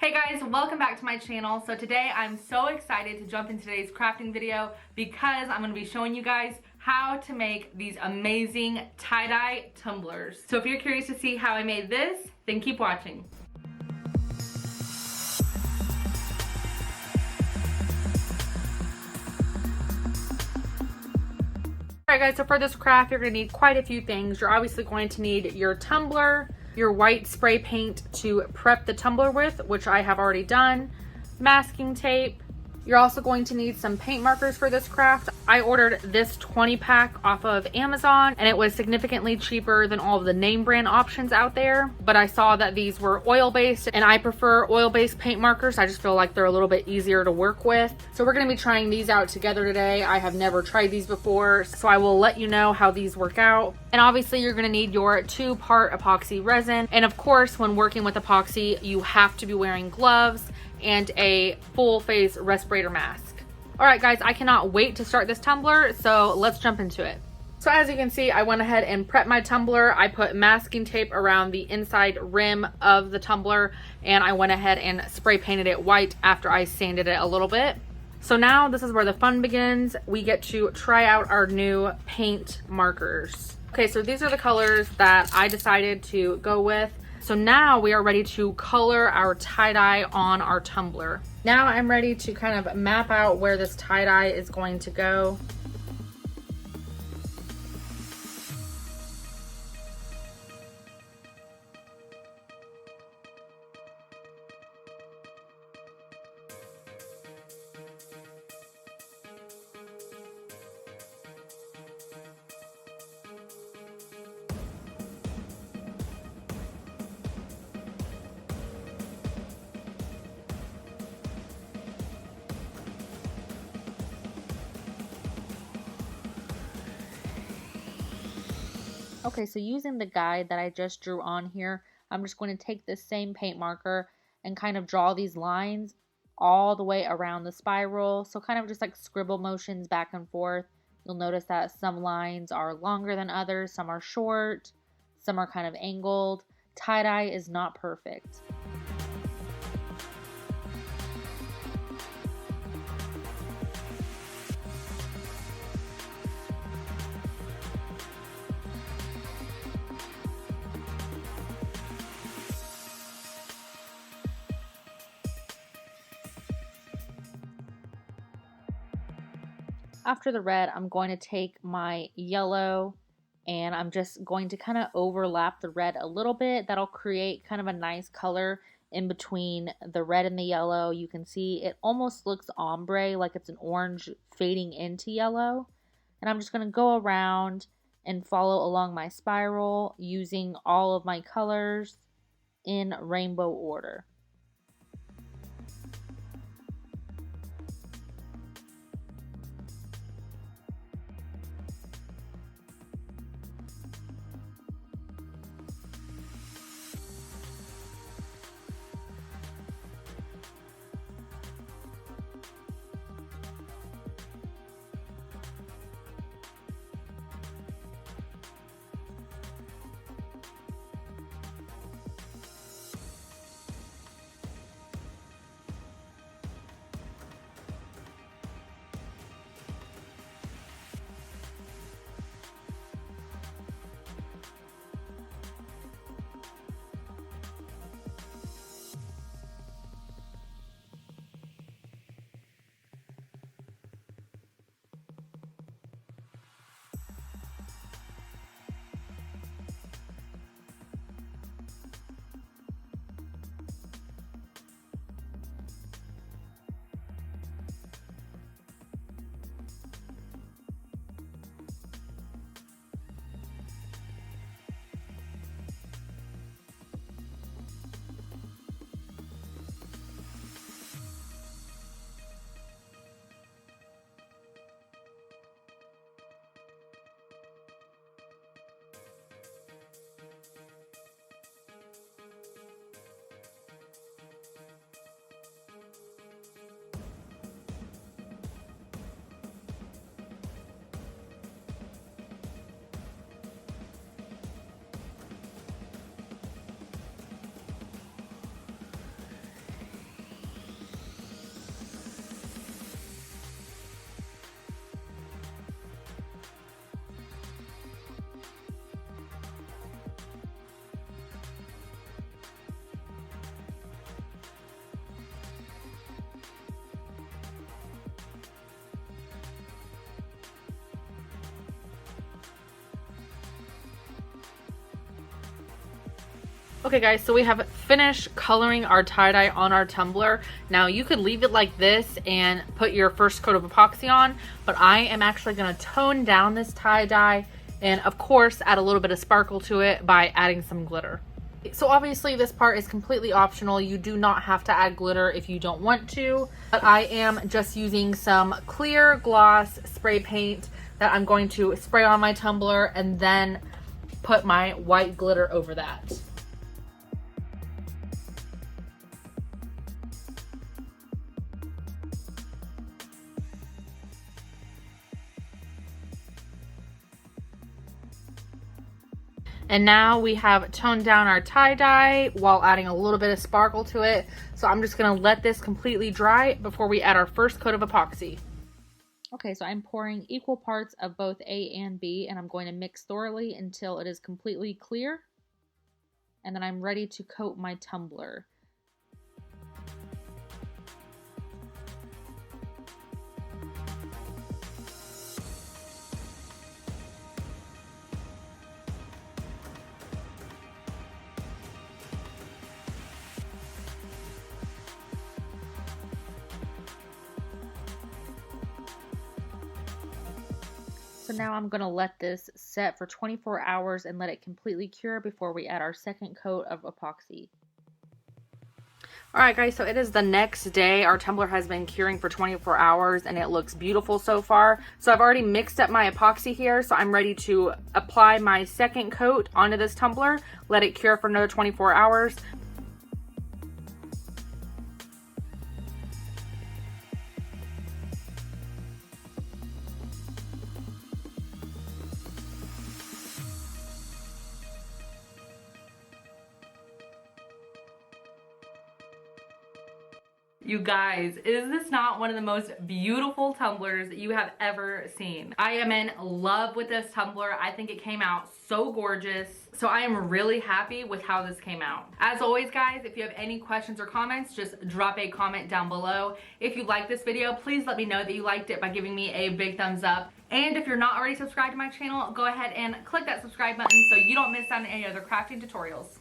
Hey guys, welcome back to my channel. So today I'm so excited to jump into today's crafting video because I'm going to be showing you guys how to make these amazing tie-dye tumblers. So if you're curious to see how I made this, then keep watching. Alright guys, so for this craft you're going to need quite a few things. You're obviously going to need your tumbler, your white spray paint to prep the tumbler with, which I have already done, masking tape. You're also going to need some paint markers for this craft. I ordered this 20 pack off of Amazon and it was significantly cheaper than all of the name brand options out there, but I saw that these were oil based and I prefer oil based paint markers. I just feel like they're a little bit easier to work with. So we're going to be trying these out together today. I have never tried these before, so I will let you know how these work out. And obviously you're going to need your 2-part epoxy resin. And of course, when working with epoxy, you have to be wearing gloves and a full face respirator mask. All right guys, I cannot wait to start this tumbler, so let's jump into it. So as you can see, I went ahead and prepped my tumbler. I put masking tape around the inside rim of the tumbler and I went ahead and spray painted it white after I sanded it a little bit. So now this is where the fun begins. We get to try out our new paint markers. Okay, so these are the colors that I decided to go with. So now we are ready to color our tie-dye on our tumbler. Now I'm ready to kind of map out where this tie-dye is going to go. Okay, so using the guide that I just drew on here, I'm just going to take this same paint marker and kind of draw these lines all the way around the spiral. So kind of just like scribble motions back and forth. You'll notice that some lines are longer than others, some are short, some are kind of angled. Tie-dye is not perfect. After the red, I'm going to take my yellow and I'm just going to kind of overlap the red a little bit. That'll create kind of a nice color in between the red and the yellow. You can see it almost looks ombre, like it's an orange fading into yellow. And I'm just going to go around and follow along my spiral using all of my colors in rainbow order. Okay guys, so we have finished coloring our tie-dye on our tumbler. Now you could leave it like this and put your first coat of epoxy on, but I am actually going to tone down this tie-dye and of course add a little bit of sparkle to it by adding some glitter. So obviously this part is completely optional. You do not have to add glitter if you don't want to, but I am just using some clear gloss spray paint that I'm going to spray on my tumbler and then put my white glitter over that. And now we have toned down our tie-dye while adding a little bit of sparkle to it. So I'm just gonna let this completely dry before we add our first coat of epoxy. Okay, so I'm pouring equal parts of both A and B, and I'm going to mix thoroughly until it is completely clear. And then I'm ready to coat my tumbler. So now I'm going to let this set for 24 hours and let it completely cure before we add our second coat of epoxy. Alright guys, so it is the next day. Our tumbler has been curing for 24 hours and it looks beautiful so far. So I've already mixed up my epoxy here, so I'm ready to apply my second coat onto this tumbler, let it cure for another 24 hours. You guys, is this not one of the most beautiful tumblers you have ever seen? I am in love with this tumbler. I think it came out so gorgeous. So I am really happy with how this came out. As always guys, if you have any questions or comments, just drop a comment down below. If you like this video, please let me know that you liked it by giving me a big thumbs up. And if you're not already subscribed to my channel, go ahead and click that subscribe button so you don't miss out on any other crafting tutorials.